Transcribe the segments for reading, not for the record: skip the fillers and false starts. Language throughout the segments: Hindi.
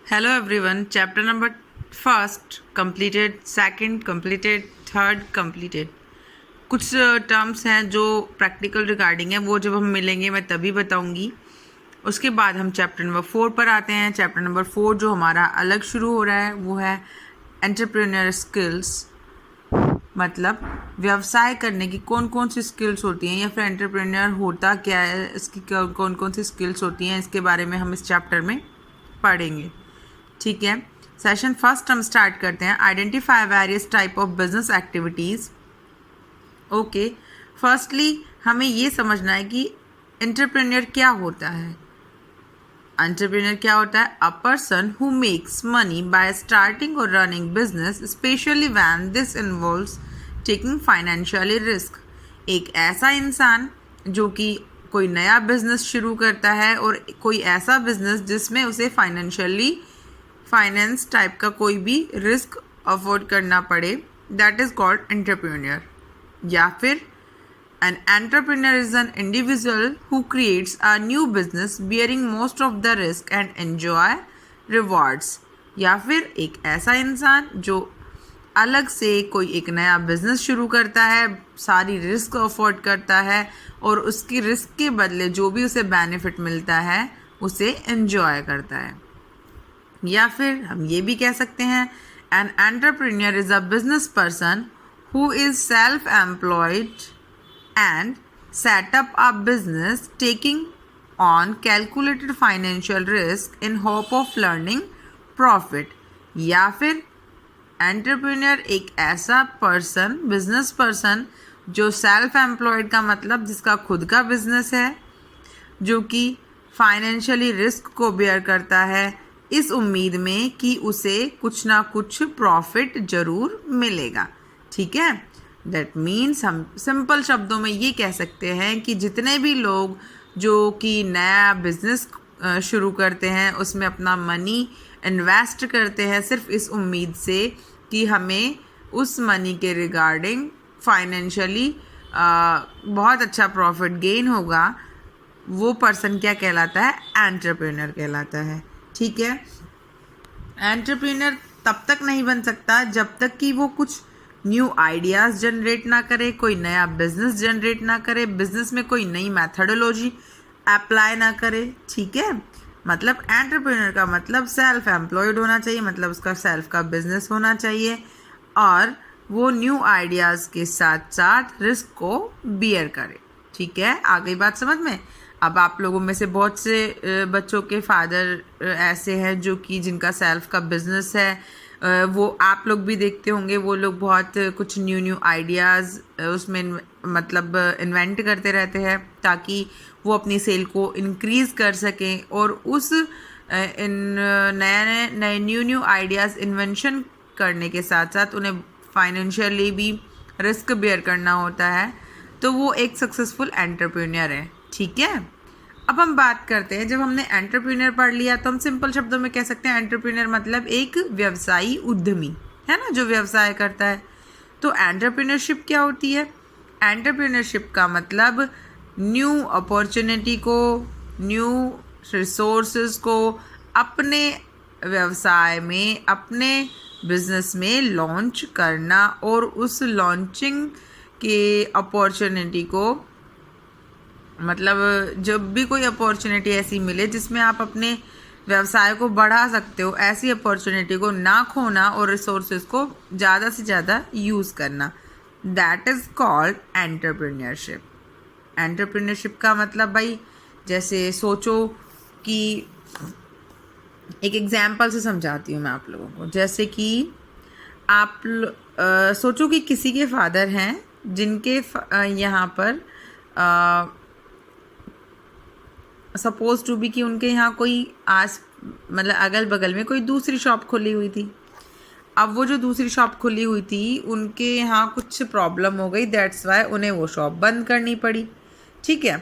Hello everyone. Chapter number first completed, second completed, third completed. कुछ टर्म्स हैं जो प्रैक्टिकल रिगार्डिंग है, वो जब हम मिलेंगे मैं तभी बताऊंगी. उसके बाद हम चैप्टर नंबर 4 पर आते हैं. चैप्टर नंबर 4 जो हमारा अलग शुरू हो रहा है वो है एंटरप्रेन्योर स्किल्स. मतलब व्यवसाय करने की कौन कौन सी स्किल्स होती हैं या फिर एंटरप्रेन्योर होता क्या है, इसकी कौन कौन सी स्किल्स होती हैं, इसके बारे में हम इस चैप्टर में पढ़ेंगे. ठीक है. सेशन फर्स्ट हम स्टार्ट करते हैं. Identify various type of business activities. Okay, firstly हमें ये समझना है कि एंटरप्रेन्योर क्या होता है. एंटरप्रेन्योर क्या होता है? A person who makes money by starting or running business, especially when this involves taking financially risk. एक ऐसा इंसान जो कि कोई नया बिजनेस शुरू करता है और कोई ऐसा बिजनेस जिसमें उसे फाइनेंस टाइप का कोई भी रिस्क अफोर्ड करना पड़े, दैट इज कॉल्ड एंटरप्रेन्योर. या फिर an entrepreneur is an individual who creates a new business bearing most of the risk and enjoy rewards. या फिर एक ऐसा इंसान जो अलग से कोई एक नया बिजनेस शुरू करता है, सारी रिस्क अफोर्ड करता है और उसकी रिस्क के बदले जो भी उसे बेनिफिट मिलता है उसे एंजॉय करता है. या फिर हम ये भी कह सकते हैं an entrepreneur is a business person who is self employed and set up a business taking on calculated financial risk in hope of learning profit. या फिर एंटरप्रेन्योर एक ऐसा पर्सन, बिजनेस पर्सन जो सेल्फ एम्प्लॉयड का मतलब जिसका खुद का बिजनेस है, जो कि फाइनेंशियली रिस्क को बेयर करता है इस उम्मीद में कि उसे कुछ ना कुछ प्रॉफिट जरूर मिलेगा. ठीक है. दैट मीन्स हम सिंपल शब्दों में ये कह सकते हैं कि जितने भी लोग जो कि नया बिजनेस शुरू करते हैं उसमें अपना मनी इन्वेस्ट करते हैं सिर्फ इस उम्मीद से कि हमें उस मनी के रिगार्डिंग फाइनेंशियली बहुत अच्छा प्रॉफिट गेन होगा, वो पर्सन क्या कहलाता है? एंटरप्रेन्योर कहलाता है. ठीक है. एंटरप्रेन्योर तब तक नहीं बन सकता जब तक कि वो कुछ न्यू आइडियाज़ जनरेट ना करे, कोई नया बिजनेस जनरेट ना करे, बिजनेस में कोई नई मैथडोलॉजी अप्लाई ना करे. ठीक है. मतलब एंटरप्रेन्योर का मतलब सेल्फ एम्प्लॉयड होना चाहिए, मतलब उसका सेल्फ का बिजनेस होना चाहिए और वो न्यू आइडियाज़ के साथ साथ रिस्क को बियर करे. ठीक है. आ गई बात समझ में? अब आप लोगों में से बहुत से बच्चों के फादर ऐसे हैं जो कि जिनका सेल्फ का बिजनेस है, वो आप लोग भी देखते होंगे, वो लोग बहुत कुछ न्यू आइडियाज़ उसमें मतलब इन्वेंट करते रहते हैं ताकि वो अपनी सेल को इंक्रीज़ कर सकें और उस इन नए न्यू आइडियाज़ इन्वेंशन करने के साथ साथ उन्हें फाइनेंशियली भी रिस्क बेयर करना होता है. तो वो एक सक्सेसफुल एंटरप्रेन्योर है. ठीक है. अब हम बात करते हैं, जब हमने एंटरप्रेन्योर पढ़ लिया तो हम सिंपल शब्दों में कह सकते हैं एंटरप्रेन्योर मतलब एक व्यवसायी उद्यमी है ना, जो व्यवसाय करता है. तो एंटरप्रेन्योरशिप क्या होती है? एंटरप्रेन्योरशिप का मतलब न्यू अपॉर्चुनिटी को, न्यू रिसोर्सेज को अपने व्यवसाय में, अपने बिजनेस में लॉन्च करना और उस लॉन्चिंग के अपॉर्चुनिटी को, मतलब जब भी कोई अपॉर्चुनिटी ऐसी मिले जिसमें आप अपने व्यवसाय को बढ़ा सकते हो, ऐसी अपॉर्चुनिटी को ना खोना और रिसोर्सेज को ज़्यादा से ज़्यादा यूज़ करना, that is called entrepreneurship. Entrepreneurship का मतलब भाई, जैसे सोचो कि एक एग्जाम्पल से समझाती हूँ मैं आप लोगों को. जैसे कि आप सोचो कि किसी के फादर हैं जिनके यहाँ पर सपोज टू बी कि उनके यहाँ कोई मतलब अगल बगल में कोई दूसरी शॉप खुली हुई थी. अब वो जो दूसरी शॉप खुली हुई थी उनके यहाँ कुछ प्रॉब्लम हो गई, दैट्स वाई उन्हें वो शॉप बंद करनी पड़ी. ठीक है.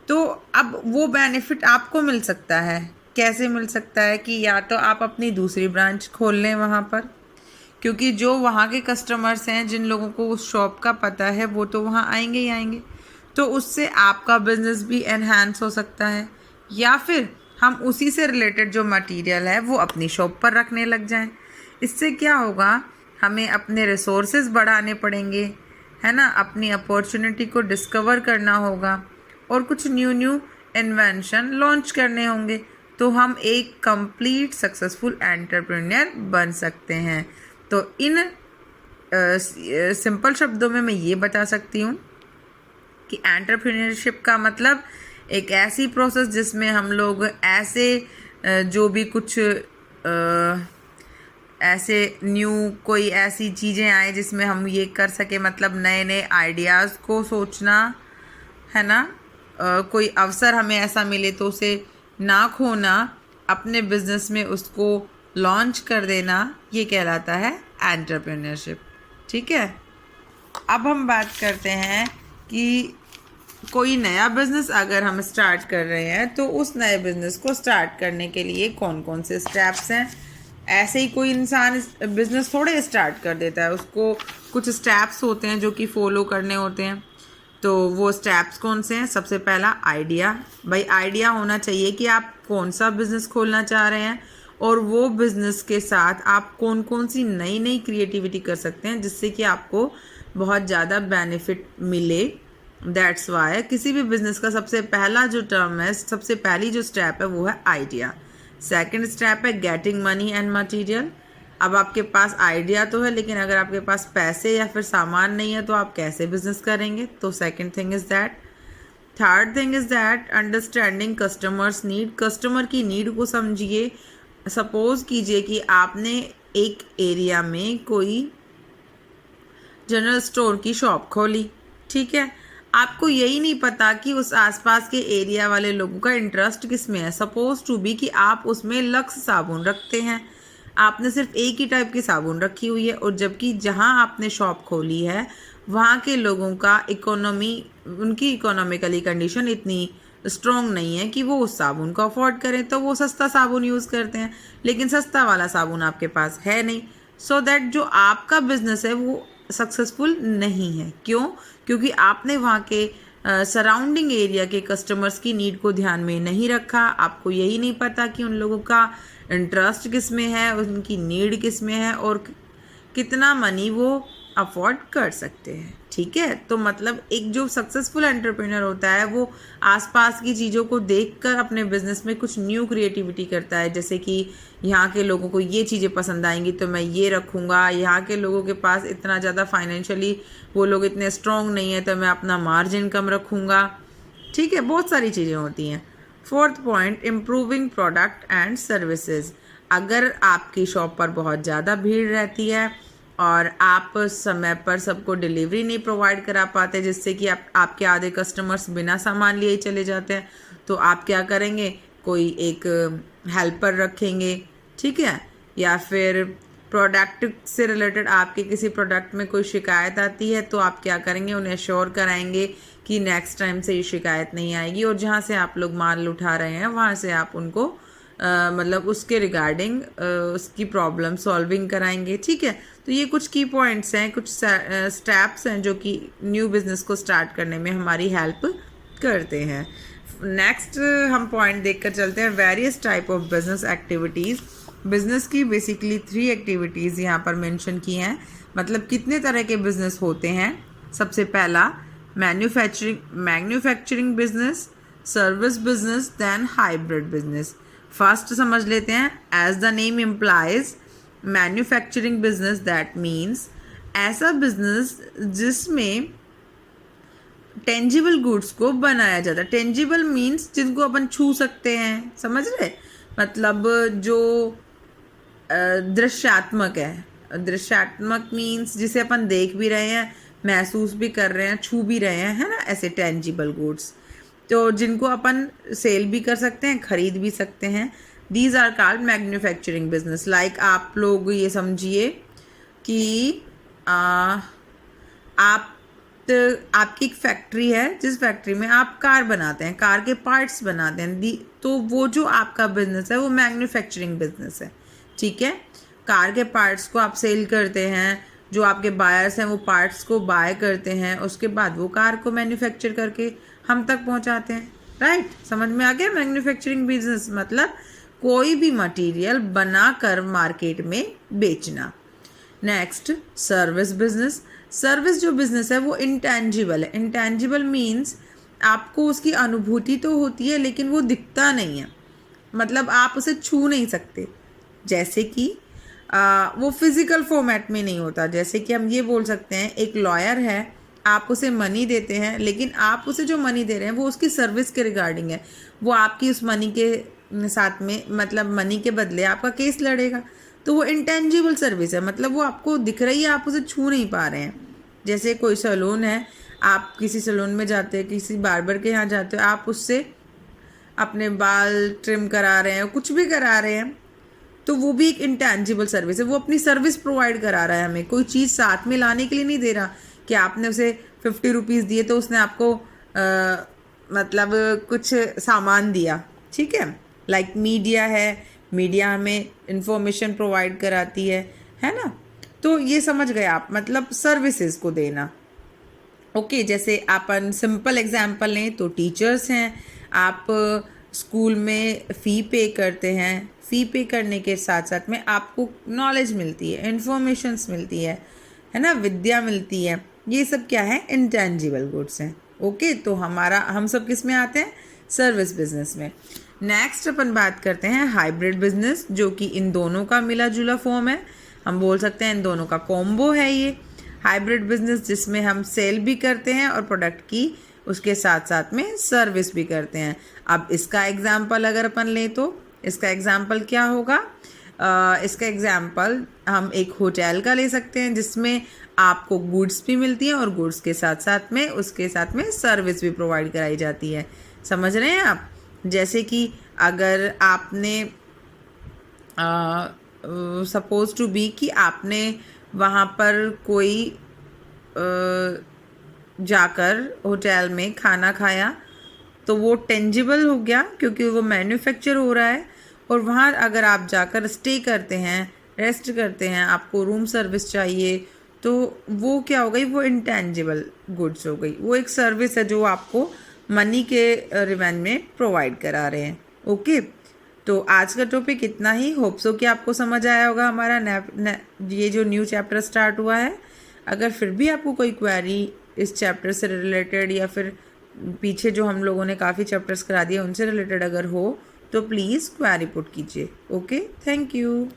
तो अब वो बेनिफिट आपको मिल सकता है. कैसे मिल सकता है? कि या तो आप अपनी दूसरी ब्रांच खोल लें वहाँ पर, क्योंकि जो वहाँ के कस्टमर्स हैं, जिन लोगों को उस शॉप का पता है, वो तो वहाँ आएंगे ही आएंगे, तो उससे आपका बिजनेस भी एनहांस हो सकता है. या फिर हम उसी से रिलेटेड जो मटेरियल है वो अपनी शॉप पर रखने लग जाएं। इससे क्या होगा, हमें अपने रिसोर्सेज बढ़ाने पड़ेंगे, है ना, अपनी अपॉर्चुनिटी को डिस्कवर करना होगा और कुछ न्यू इन्वेंशन लॉन्च करने होंगे, तो हम एक कंप्लीट सक्सेसफुल एंटरप्रेन्योर बन सकते हैं। तो इन सिंपल शब्दों में मैं ये बता सकती हूँ कि एंटरप्रेन्योरशिप का मतलब एक ऐसी प्रोसेस जिसमें हम लोग ऐसे जो भी कुछ ऐसे न्यू कोई ऐसी चीज़ें आए जिसमें हम ये कर सके, मतलब नए नए आइडियाज़ को सोचना, है ना, कोई अवसर हमें ऐसा मिले तो उसे ना खोना, अपने बिजनेस में उसको लॉन्च कर देना, ये कहलाता है एंटरप्रेन्योरशिप। ठीक है, अब हम बात करते हैं कि कोई नया बिजनेस अगर हम स्टार्ट कर रहे हैं तो उस नए बिजनेस को स्टार्ट करने के लिए कौन कौन से स्टेप्स हैं। ऐसे ही कोई इंसान बिजनेस थोड़े स्टार्ट कर देता है, उसको कुछ स्टेप्स होते हैं जो कि फॉलो करने होते हैं। तो वो स्टेप्स कौन से हैं? सबसे पहला आइडिया। भाई आइडिया होना चाहिए कि आप कौन सा बिजनेस खोलना चाह रहे हैं और वो बिजनेस के साथ आप कौन कौन सी नई नई क्रिएटिविटी कर सकते हैं जिससे कि आपको बहुत ज़्यादा बेनिफिट मिले। दैट्स वाई किसी भी बिजनेस का सबसे पहला जो टर्म है, सबसे पहली जो स्टेप है वो है आइडिया। सेकंड स्टेप है गेटिंग मनी एंड मटेरियल। अब आपके पास आइडिया तो है लेकिन अगर आपके पास पैसे या फिर सामान नहीं है तो आप कैसे बिजनेस करेंगे? तो second thing is that. Third thing is that understanding customers need. Customer की नीड को समझिए। सपोज कीजिए कि आपने एक एरिया में कोई जनरल स्टोर की शॉप खोली, ठीक है, आपको यही नहीं पता कि उस आसपास के एरिया वाले लोगों का इंटरेस्ट किस में है। सपोज टू बी कि आप उसमें लक्स साबुन रखते हैं, आपने सिर्फ एक ही टाइप की साबुन रखी हुई है और जबकि जहां आपने शॉप खोली है वहां के लोगों का उनकी इकोनॉमिकली कंडीशन इतनी स्ट्रॉन्ग नहीं है कि वो उस साबुन को अफोर्ड करें, तो वो सस्ता साबुन यूज़ करते हैं, लेकिन सस्ता वाला साबुन आपके पास है नहीं। सो दैट जो आपका बिजनेस है वो सक्सेसफुल नहीं है। क्यों? क्योंकि आपने वहाँ के सराउंडिंग एरिया के कस्टमर्स की नीड को ध्यान में नहीं रखा। आपको यही नहीं पता कि उन लोगों का इंटरेस्ट किस में है, उनकी नीड किस में है और कितना मनी वो अफोर्ड कर सकते हैं। ठीक है, तो मतलब एक जो सक्सेसफुल एंटरप्रेन्योर होता है वो आसपास की चीज़ों को देखकर अपने बिजनेस में कुछ न्यू क्रिएटिविटी करता है। जैसे कि यहाँ के लोगों को ये चीज़ें पसंद आएंगी तो मैं ये रखूँगा, यहाँ के लोगों के पास इतना ज़्यादा फाइनेंशियली वो लोग इतने स्ट्रॉन्ग नहीं है तो मैं अपना मार्जिन कम रखूँगा। ठीक है, बहुत सारी चीज़ें होती हैं। Fourth point, improving product and services. अगर आपकी शॉप पर बहुत ज़्यादा भीड़ रहती है और आप समय पर सबको डिलीवरी नहीं प्रोवाइड करा पाते, जिससे कि आपके आधे कस्टमर्स बिना सामान लिए ही चले जाते हैं, तो आप क्या करेंगे? कोई एक हेल्पर रखेंगे, ठीक है, या फिर प्रोडक्ट से रिलेटेड आपके किसी प्रोडक्ट में कोई शिकायत आती है तो आप क्या करेंगे? उन्हें अश्योर कराएंगे कि नेक्स्ट टाइम से ये शिकायत नहीं आएगी और जहाँ से आप लोग माल उठा रहे हैं वहाँ से आप उनको मतलब उसके रिगार्डिंग उसकी प्रॉब्लम सॉल्विंग कराएंगे। ठीक है, तो ये कुछ की पॉइंट्स हैं, कुछ स्टेप्स हैं जो कि न्यू बिजनेस को स्टार्ट करने में हमारी हेल्प करते हैं। नेक्स्ट हम पॉइंट देखकर चलते हैं, various type of business activities. Business की बेसिकली 3 एक्टिविटीज़ यहाँ पर मेंशन की हैं, मतलब कितने तरह के बिजनेस होते हैं। सबसे पहला manufacturing business, service business, then hybrid business. First समझ लेते हैं, as the name implies manufacturing business, that means ऐसा बिजनेस जिसमें टेंजिबल गुड्स को बनाया जाता है। टेंजिबल मीन्स जिनको अपन छू सकते हैं, समझ रहे, मतलब जो दृश्यात्मक है। दृश्यात्मक मीन्स जिसे अपन देख भी रहे हैं, महसूस भी कर रहे हैं, छू भी रहे हैं, है ना, ऐसे टेंजिबल गुड्स, तो जिनको अपन सेल भी कर सकते हैं, खरीद भी सकते हैं। These are called manufacturing business. Like आप लोग ये समझिए कि आपकी एक फैक्ट्री है जिस फैक्ट्री में आप कार बनाते हैं, कार के पार्ट्स बनाते हैं, तो वो जो आपका बिजनेस है वो मैन्युफैक्चरिंग बिजनेस है। ठीक है, कार के पार्ट्स को आप सेल करते हैं, जो आपके बायर्स हैं वो पार्ट्स को बाय करते हैं, उसके बाद वो कार को मैन्युफैक्चर करके हम तक पहुंचाते हैं। राइट, समझ में आ गया। मैन्युफैक्चरिंग बिजनेस मतलब कोई भी मटेरियल बनाकर मार्केट में बेचना। Next, service business. सर्विस जो बिजनेस है वो इंटेंजिबल है। इंटेंजिबल मीन्स आपको उसकी अनुभूति तो होती है लेकिन वो दिखता नहीं है, मतलब आप उसे छू नहीं सकते। जैसे कि वो फिजिकल फॉर्मेट में नहीं होता। जैसे कि हम ये बोल सकते हैं, एक लॉयर है, आप उसे मनी देते हैं लेकिन आप उसे जो मनी दे रहे हैं वो उसकी सर्विस के रिगार्डिंग है। वो आपकी उस मनी के साथ में, मतलब मनी के बदले आपका केस लड़ेगा। तो वो इंटेंजिबल सर्विस है, मतलब वो आपको दिख रही है, आप उसे छू नहीं पा रहे हैं। जैसे कोई सैलून है, आप किसी सैलून में जाते हैं, किसी बार्बर के यहाँ जाते हो, आप उससे अपने बाल ट्रिम करा रहे हैं, कुछ भी करा रहे हैं, तो वो भी एक इंटेंजिबल सर्विस है। वो अपनी सर्विस प्रोवाइड करा रहा है हमें, कोई चीज़ साथ में लाने के लिए नहीं दे रहा कि आपने उसे 50 रुपीज़ दिए तो उसने आपको मतलब कुछ सामान दिया। ठीक है, लाइक मीडिया है, मीडिया हमें इंफॉर्मेशन प्रोवाइड कराती है ना। तो ये समझ गए आप, मतलब सर्विसेज को देना। ओके, जैसे अपन सिंपल एग्जांपल लें तो टीचर्स हैं, आप स्कूल में फ़ी पे करते हैं, फ़ी पे करने के साथ साथ में आपको नॉलेज मिलती है, इन्फॉर्मेशंस मिलती है ना, विद्या मिलती है। ये सब क्या है, इंटेंजिबल गुड्स हैं। ओके, तो हम सब किस में आते हैं, सर्विस बिजनेस में। नेक्स्ट अपन बात करते हैं हाइब्रिड बिजनेस, जो कि इन दोनों का मिला जुला फॉर्म है। हम बोल सकते हैं इन दोनों का कॉम्बो है ये हाइब्रिड बिजनेस, जिसमें हम सेल भी करते हैं और प्रोडक्ट की उसके साथ साथ में सर्विस भी करते हैं। अब इसका एग्जाम्पल अगर अपन लें तो इसका एग्जाम्पल क्या होगा, इसका एग्जाम्पल हम एक होटल का ले सकते हैं, जिसमें आपको गुड्स भी मिलती हैं और गुड्स के साथ साथ में उसके साथ में सर्विस भी प्रोवाइड कराई जाती है। समझ रहे हैं आप। जैसे कि अगर आपने सपोज टू बी कि आपने वहाँ पर कोई जाकर होटल में खाना खाया, तो वो टेंजिबल हो गया क्योंकि वो मैन्युफैक्चर हो रहा है। और वहाँ अगर आप जाकर स्टे करते हैं, रेस्ट करते हैं, आपको रूम सर्विस चाहिए, तो वो क्या हो गई, वो इंटेंजिबल गुड्स हो गई। वो एक सर्विस है जो आपको मनी के रिवेन्यू में प्रोवाइड करा रहे हैं। ओके, तो आज का टॉपिक इतना ही। होप सो कि आपको समझ आया होगा हमारा ये जो न्यू चैप्टर स्टार्ट हुआ है। अगर फिर भी आपको कोई क्वेरी इस चैप्टर से रिलेटेड या फिर पीछे जो हम लोगों ने काफ़ी चैप्टर्स करा दिए उनसे रिलेटेड अगर हो, तो प्लीज़ क्वेरी पुट कीजिए। Okay, thank you.